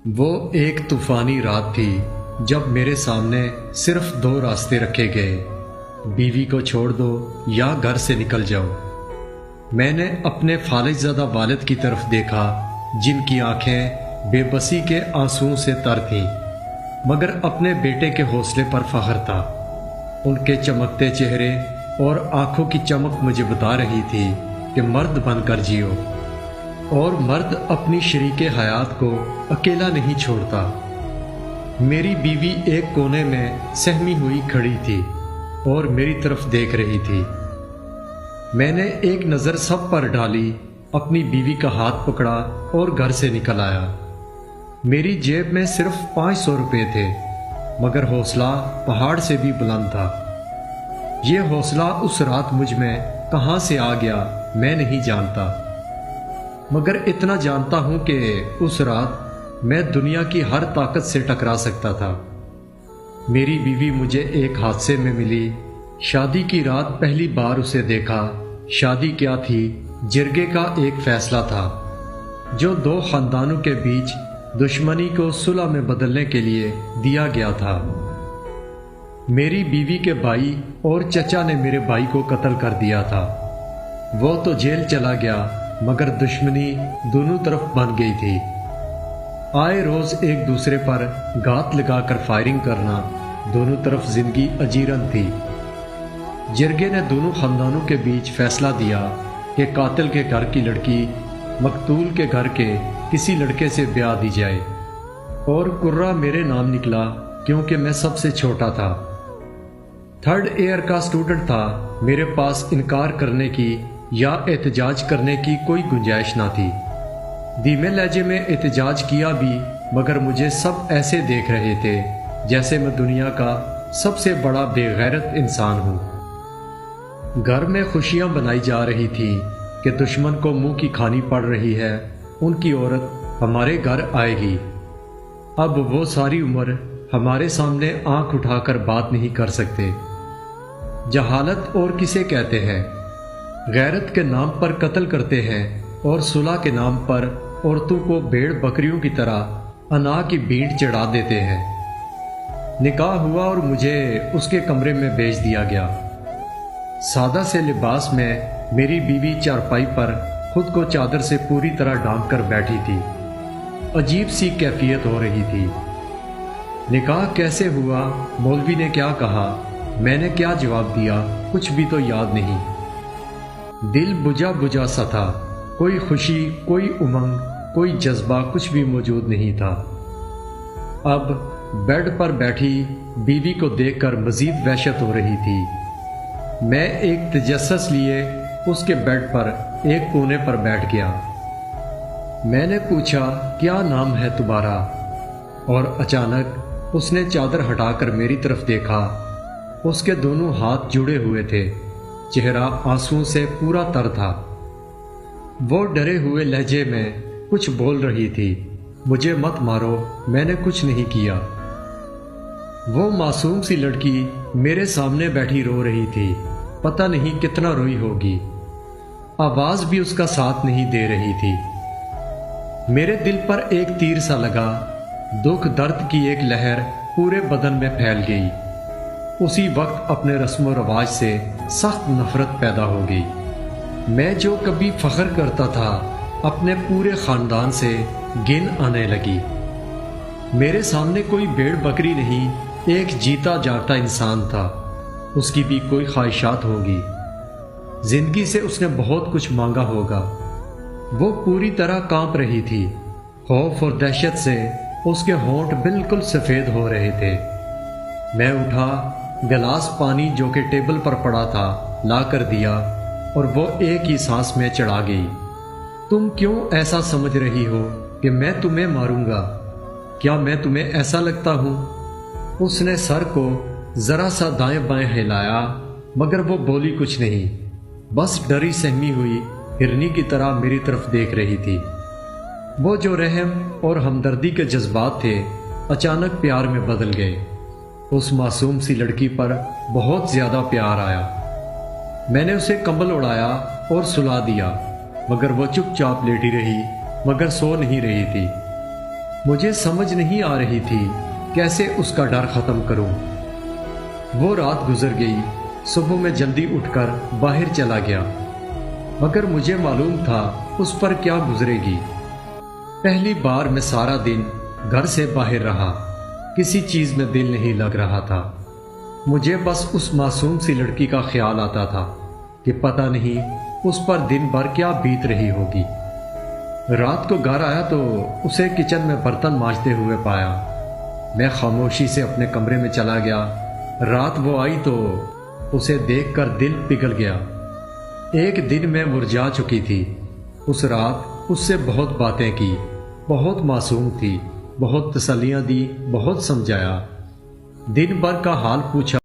وہ ایک طوفانی رات تھی جب میرے سامنے صرف دو راستے رکھے گئے، بیوی کو چھوڑ دو یا گھر سے نکل جاؤ۔ میں نے اپنے فالج زدہ والد کی طرف دیکھا جن کی آنکھیں بے بسی کے آنسوؤں سے تر تھیں، مگر اپنے بیٹے کے حوصلے پر فخر تھا۔ ان کے چمکتے چہرے اور آنکھوں کی چمک مجھے بتا رہی تھی کہ مرد بن کر جیو، اور مرد اپنی شریک حیات کو اکیلا نہیں چھوڑتا۔ میری بیوی ایک کونے میں سہمی ہوئی کھڑی تھی اور میری طرف دیکھ رہی تھی۔ میں نے ایک نظر سب پر ڈالی، اپنی بیوی کا ہاتھ پکڑا اور گھر سے نکل آیا۔ میری جیب میں صرف 500 روپے تھے، مگر حوصلہ پہاڑ سے بھی بلند تھا۔ یہ حوصلہ اس رات مجھ میں کہاں سے آ گیا میں نہیں جانتا، مگر اتنا جانتا ہوں کہ اس رات میں دنیا کی ہر طاقت سے ٹکرا سکتا تھا۔ میری بیوی مجھے ایک حادثے میں ملی۔ شادی کی رات پہلی بار اسے دیکھا۔ شادی کیا تھی؟ جرگے کا ایک فیصلہ تھا جو دو خاندانوں کے بیچ دشمنی کو صلح میں بدلنے کے لیے دیا گیا تھا۔ میری بیوی کے بھائی اور چچا نے میرے بھائی کو قتل کر دیا تھا۔ وہ تو جیل چلا گیا، مگر دشمنی دونوں طرف بن گئی تھی۔ آئے روز ایک دوسرے پر گھات لگا کر فائرنگ کرنا، دونوں طرف زندگی اجیرن تھی۔ جرگے نے دونوں خاندانوں کے بیچ فیصلہ دیا کہ قاتل کے گھر کی لڑکی مقتول کے گھر کے کسی لڑکے سے بیاہ دی جائے، اور قرہ میرے نام نکلا کیونکہ میں سب سے چھوٹا تھا۔ 3rd ایئر کا اسٹوڈنٹ تھا۔ میرے پاس انکار کرنے کی یا احتجاج کرنے کی کوئی گنجائش نہ تھی۔ دھیمے لہجے میں احتجاج کیا بھی، مگر مجھے سب ایسے دیکھ رہے تھے جیسے میں دنیا کا سب سے بڑا بے غیرت انسان ہوں۔ گھر میں خوشیاں بنائی جا رہی تھی کہ دشمن کو منہ کی کھانی پڑ رہی ہے، ان کی عورت ہمارے گھر آئے گی۔ اب وہ ساری عمر ہمارے سامنے آنکھ اٹھا کر بات نہیں کر سکتے۔ جہالت اور کسے کہتے ہیں؟ غیرت کے نام پر قتل کرتے ہیں اور صلح کے نام پر عورتوں کو بھیڑ بکریوں کی طرح انا کی بھینٹ چڑھا دیتے ہیں۔ نکاح ہوا اور مجھے اس کے کمرے میں بھیج دیا گیا۔ سادہ سے لباس میں میری بیوی چارپائی پر خود کو چادر سے پوری طرح ڈھانپ کر بیٹھی تھی۔ عجیب سی کیفیت ہو رہی تھی۔ نکاح کیسے ہوا؟ مولوی نے کیا کہا؟ میں نے کیا جواب دیا؟ کچھ بھی تو یاد نہیں۔ دل بجھا بجھا سا تھا، کوئی خوشی، کوئی امنگ، کوئی جذبہ کچھ بھی موجود نہیں تھا۔ اب بیڈ پر بیٹھی بیوی کو دیکھ کر مزید وحشت ہو رہی تھی۔ میں ایک تجسس لیے اس کے بیڈ پر ایک کونے پر بیٹھ گیا۔ میں نے پوچھا، کیا نام ہے تمہارا؟ اور اچانک اس نے چادر ہٹا کر میری طرف دیکھا۔ اس کے دونوں ہاتھ جڑے ہوئے تھے، چہرہ آنسوؤں سے پورا تر تھا۔ وہ ڈرے ہوئے لہجے میں کچھ بول رہی تھی، مجھے مت مارو، میں نے کچھ نہیں کیا۔ وہ معصوم سی لڑکی میرے سامنے بیٹھی رو رہی تھی، پتہ نہیں کتنا روئی ہوگی۔ آواز بھی اس کا ساتھ نہیں دے رہی تھی۔ میرے دل پر ایک تیر سا لگا، دکھ درد کی ایک لہر پورے بدن میں پھیل گئی۔ اسی وقت اپنے رسم و رواج سے سخت نفرت پیدا ہو گئی۔ میں جو کبھی فخر کرتا تھا اپنے پورے خاندان سے گن آنے لگی۔ میرے سامنے کوئی بھیڑ بکری نہیں، ایک جیتا جاگتا انسان تھا۔ اس کی بھی کوئی خواہشات ہوگی، زندگی سے اس نے بہت کچھ مانگا ہوگا۔ وہ پوری طرح کانپ رہی تھی، خوف اور دہشت سے اس کے ہونٹ بالکل سفید ہو رہے تھے۔ میں اٹھا، گلاس پانی جو کہ ٹیبل پر پڑا تھا لا کر دیا، اور وہ ایک ہی سانس میں چڑھا گئی۔ تم کیوں ایسا سمجھ رہی ہو کہ میں تمہیں ماروں گا؟ کیا میں تمہیں ایسا لگتا ہوں؟ اس نے سر کو ذرا سا دائیں بائیں ہلایا، مگر وہ بولی کچھ نہیں، بس ڈری سہمی ہوئی ہرنی کی طرح میری طرف دیکھ رہی تھی۔ وہ جو رحم اور ہمدردی کے جذبات تھے اچانک پیار میں بدل گئے۔ اس معصوم سی لڑکی پر بہت زیادہ پیار آیا۔ میں نے اسے کمبل اڑایا اور سلا دیا، مگر وہ چپ چاپ لیٹی رہی، مگر سو نہیں رہی تھی۔ مجھے سمجھ نہیں آ رہی تھی کیسے اس کا ڈر ختم کروں۔ وہ رات گزر گئی، صبح میں جلدی اٹھ کر باہر چلا گیا، مگر مجھے معلوم تھا اس پر کیا گزرے گی۔ پہلی بار میں سارا دن گھر سے باہر رہا، کسی چیز میں دل نہیں لگ رہا تھا۔ مجھے بس اس معصوم سی لڑکی کا خیال آتا تھا کہ پتہ نہیں اس پر دن بھر کیا بیت رہی ہوگی۔ رات کو گھر آیا تو اسے کچن میں برتن مانجتے ہوئے پایا۔ میں خاموشی سے اپنے کمرے میں چلا گیا۔ رات وہ آئی تو اسے دیکھ کر دل پگھل گیا۔ ایک دن میں مرجھا چکی تھی۔ اس رات اس سے بہت باتیں کی، بہت معصوم تھی، بہت تسلیاں دی، بہت سمجھایا، دن بھر کا حال پوچھا۔